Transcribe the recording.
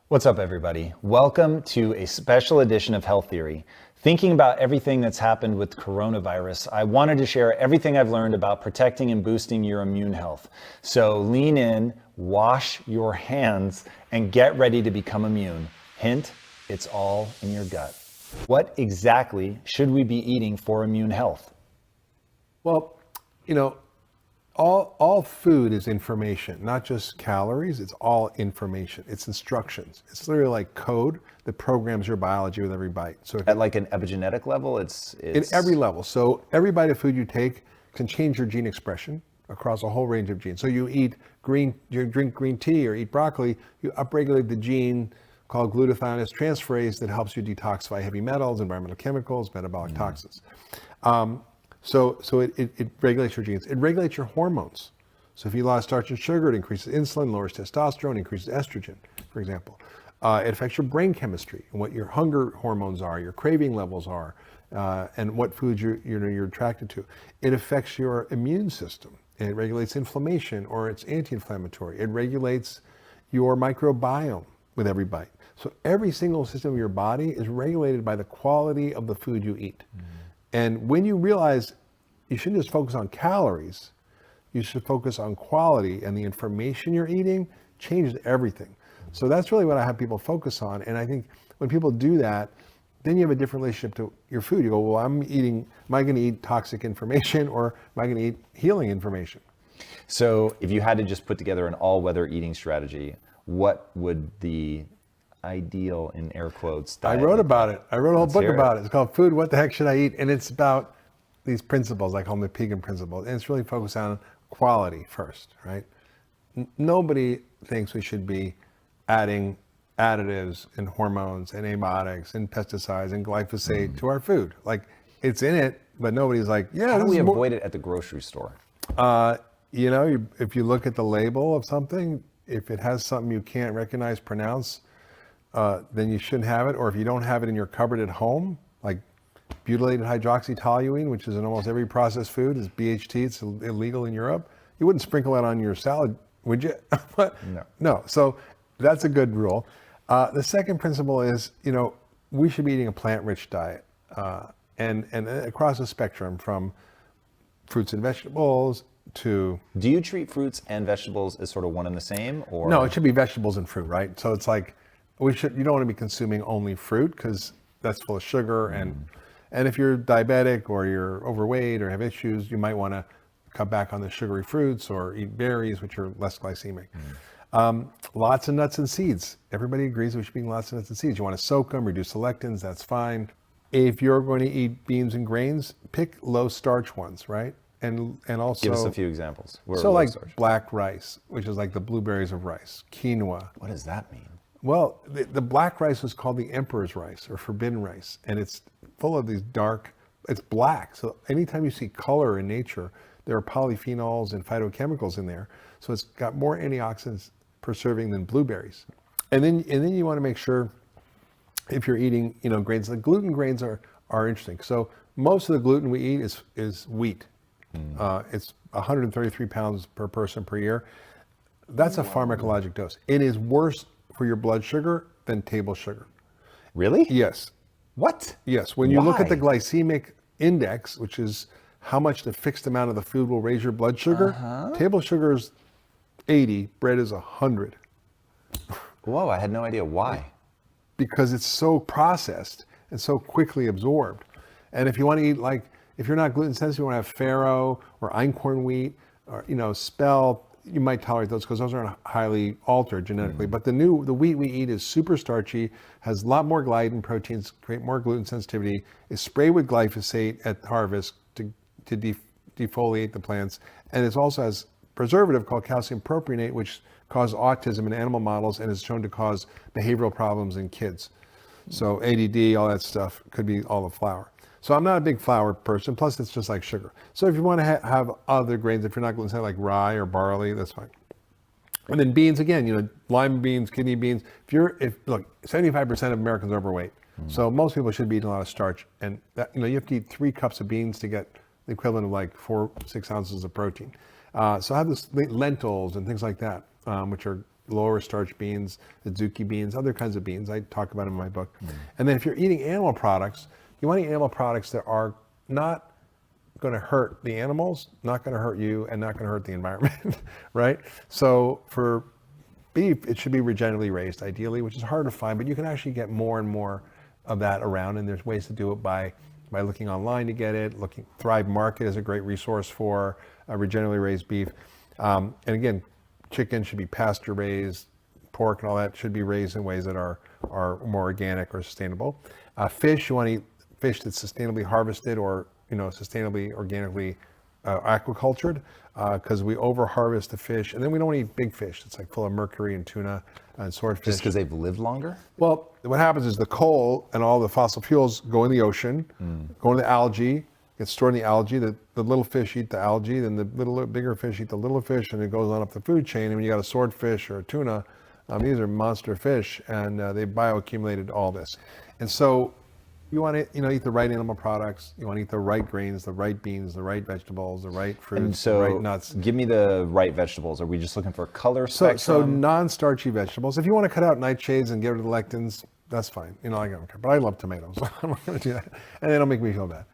What's up, everybody? Welcome to a special edition of Health Theory. Thinking about everything that's happened with coronavirus, I wanted to share everything I've learned about protecting and boosting your immune health. So lean in, wash your hands, and get ready to become immune. Hint, it's all in your gut. What exactly should we be eating for immune health? Well, all food is information, not just calories. It's all information. It's instructions. It's literally like code that programs your biology with every bite. So At like an epigenetic level, it's in every level. So every bite of food you take can change your gene expression across a whole range of genes. So you drink green tea or eat broccoli, you upregulate the gene called glutathione transferase that helps you detoxify heavy metals, environmental chemicals, metabolic toxins. So it regulates your genes. It regulates your hormones. So if you eat a lot of starch and sugar, it increases insulin, lowers testosterone, increases estrogen, for example. It affects your brain chemistry and what your hunger hormones are, your craving levels are, and what foods you're attracted to. It affects your immune system. It regulates inflammation, or it's anti-inflammatory. It regulates your microbiome with every bite. So every single system of your body is regulated by the quality of the food you eat. And when you realize you shouldn't just focus on calories, you should focus on quality, and the information you're eating changes everything. So that's really what I have people focus on. And I think when people do that, then you have a different relationship to your food. You go, well, am I going to eat toxic information, or am I going to eat healing information? So if you had to just put together an all-weather eating strategy, what would the ideal, in air quotes, diet I wrote about it. I wrote a whole book about it. It's called Food, What the Heck Should I Eat? And it's about these principles, I call them the Pegan principles. And it's really focused on quality first, right? Nobody thinks we should be adding additives and hormones and antibiotics and pesticides and glyphosate to our food. Like, it's in it, but nobody's like, yeah. How do we avoid it at the grocery store? If you look at the label of something, if it has something you can't recognize, pronounce, then you shouldn't have it. Or if you don't have it in your cupboard at home, like butylated hydroxytoluene, which is in almost every processed food, is BHT. It's illegal in Europe. You wouldn't sprinkle that on your salad, would you? No. So that's a good rule. The second principle is, we should be eating a plant-rich diet, and across the spectrum, from fruits and vegetables to. Do you treat fruits and vegetables as sort of one and the same, or? No, it should be vegetables and fruit, right? So it's like, you don't want to be consuming only fruit, because that's full of sugar, and if you're diabetic or you're overweight or have issues, you might want to cut back on the sugary fruits or eat berries, which are less glycemic. Lots of nuts and seeds. Everybody agrees we should be eating lots of nuts and seeds. You want to soak them, reduce the lectins, that's fine. If you're going to eat beans and grains, pick low starch ones, right? And also, give us a few examples. So like black rice, which is like the blueberries of rice, quinoa. What does that mean? Well, the black rice was called the emperor's rice, or forbidden rice, and it's full of these it's black. So anytime you see color in nature, there are polyphenols and phytochemicals in there. So it's got more antioxidants per serving than blueberries. And then you want to make sure, if you're eating, grains, like gluten grains are interesting. So most of the gluten we eat is wheat. It's 133 pounds per person per year. That's a pharmacologic dose. It is worse for your blood sugar than table sugar. Really? Yes. What? Yes. When you look at the glycemic index, which is how much the fixed amount of the food will raise your blood sugar, table sugar is 80, bread is 100. Whoa, I had no idea. Why? Because it's so processed and so quickly absorbed. And if you want to eat, like, if you're not gluten sensitive, you want to have farro or einkorn wheat or, spelt, you might tolerate those because those aren't highly altered genetically. But the wheat we eat is super starchy, has a lot more gliadin proteins, create more gluten sensitivity, is sprayed with glyphosate at harvest to defoliate the plants. And it also has preservative called calcium propionate, which causes autism in animal models and is shown to cause behavioral problems in kids. So ADD, all that stuff, could be all the flour. So I'm not a big flour person, plus it's just like sugar. So if you want to have other grains, if you're not gluten sensitive, like rye or barley, that's fine. And then beans, again, lima beans, kidney beans. Look, 75% of Americans are overweight. So most people should be eating a lot of starch. And that, you have to eat 3 cups of beans to get the equivalent of like 4-6 ounces of protein. So have this lentils and things like that, which are lower starch beans, Azuki beans, other kinds of beans. I talk about them in my book. And then if you're eating animal products, you want to eat animal products that are not going to hurt the animals, not going to hurt you, and not going to hurt the environment, right? So for beef, it should be regeneratively raised ideally, which is hard to find, but you can actually get more and more of that around, and there's ways to do it by looking online to get it. Thrive Market is a great resource for regeneratively raised beef. And again, chicken should be pasture raised, pork and all that should be raised in ways that are more organic or sustainable. Fish, you want to eat fish that's sustainably harvested or sustainably organically aquacultured, because we over harvest the fish, and then we don't eat big fish. It's like full of mercury and tuna and swordfish. Just because they've lived longer? Well, what happens is the coal and all the fossil fuels go in the ocean, go into the algae, get stored in the algae. The little fish eat the algae, then the bigger fish eat the little fish, and it goes on up the food chain. And when you got a swordfish or a tuna, these are monster fish, and they bioaccumulated all this. And so you want to eat the right animal products. You want to eat the right grains, the right beans, the right vegetables, the right fruits, the right nuts. Give me the right vegetables. Are we just looking for color So spectrum? non-starchy vegetables. If you want to cut out nightshades and get rid of the lectins, that's fine. I don't care. But I love tomatoes. I'm not going to do that. And they don't make me feel bad.